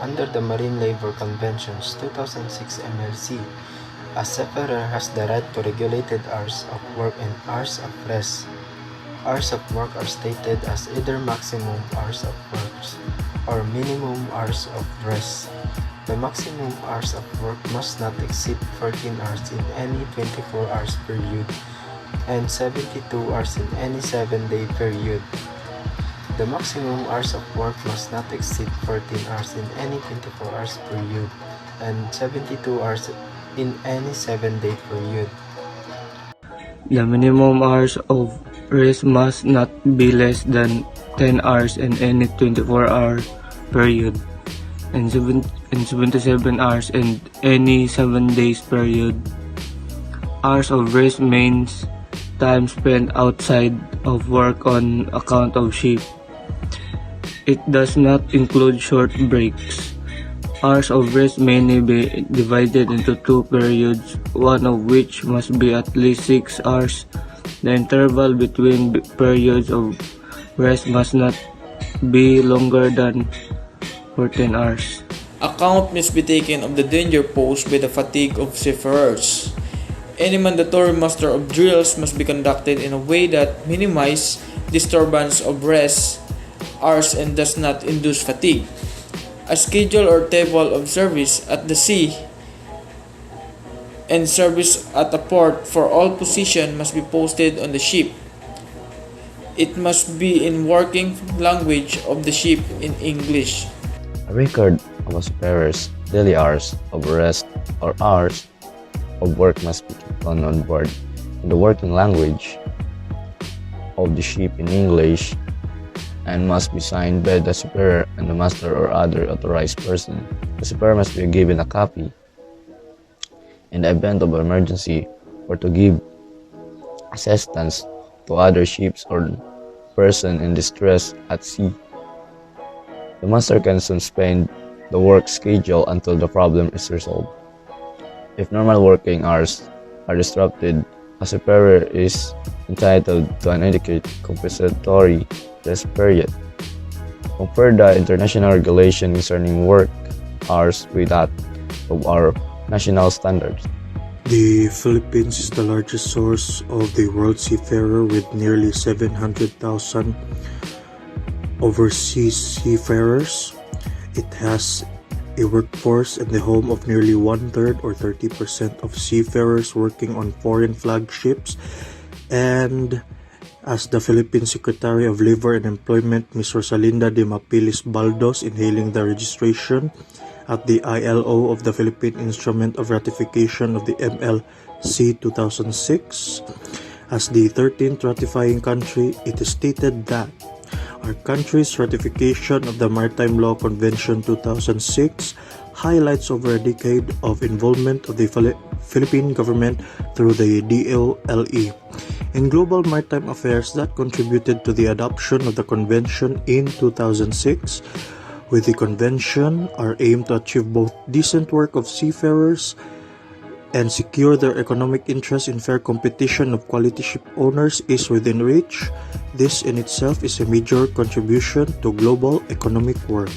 Under the Marine Labor Convention's 2006 MLC, a seafarer has the right to regulated hours of work and hours of rest. Hours of work are stated as either maximum hours of work or minimum hours of rest. The maximum hours of work must not exceed 14 hours in any 24 hours period and 72 hours in any 7-day period. The maximum hours of work must not exceed 14 hours in any 24 hours period and 72 hours in any 7-day period. The minimum hours of rest must not be less than 10 hours in any 24-hour period and 77 hours in any 7 days period. Hours of rest means time spent outside of work on account of shift. It does not include short breaks. Hours of rest may be divided into two periods, one of which must be at least 6 hours. The interval between periods of rest must not be longer than 14 hours. Account must be taken of the danger posed by the fatigue of seafarers. Any mandatory muster of drills must be conducted in a way that minimizes disturbance of rest hours and does not induce fatigue. A schedule or table of service at the sea and service at a port for all positions must be posted on the ship. It must be in working language of the ship in English. A record of a seafarer's daily hours of rest or hours of work must be kept on board in the working language of the ship in English and must be signed by the seafarer and the master or other authorized person. The seafarer must be given a copy in the event of emergency or to give assistance to other ships or person in distress at sea. The master can suspend the work schedule until the problem is resolved. If normal working hours are disrupted, a seafarer is entitled to an adequate compensatory rest period. Compare the international regulation concerning work hours with that of our national standards. The Philippines is the largest source of the world seafarer with nearly 700,000 overseas seafarers. It has a workforce and the home of nearly 1/3 or 30% of seafarers working on foreign flag ships. And as the Philippine Secretary of Labor and Employment, Ms. Rosalinda de Mapilis Baldos, in hailing the registration at the ILO of the Philippine Instrument of Ratification of the MLC 2006, as the 13th ratifying country, it is stated that our country's ratification of the Maritime Law Convention 2006 highlights over a decade of involvement of the Philippine government through the DOLE in global maritime affairs that contributed to the adoption of the convention in 2006. With the convention, our aim to achieve both decent work of seafarers and secure their economic interest in fair competition of quality ship owners is within reach. This in itself is a major contribution to global economic work.